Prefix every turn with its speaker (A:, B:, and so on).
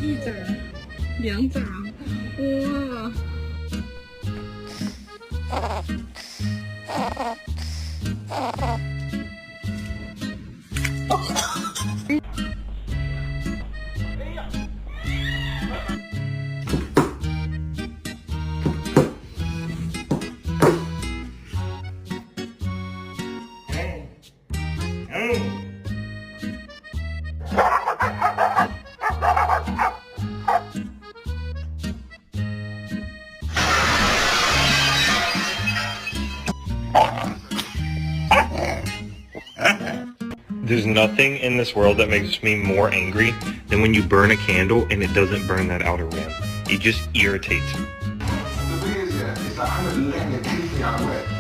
A: 1盏、2盏、哇！There's
B: nothing in this world that makes me more angry than when you burn a candle and it doesn't burn that outer rim. It just irritates me.
C: The thing is, yeah, is that I'm letting it take me out of it.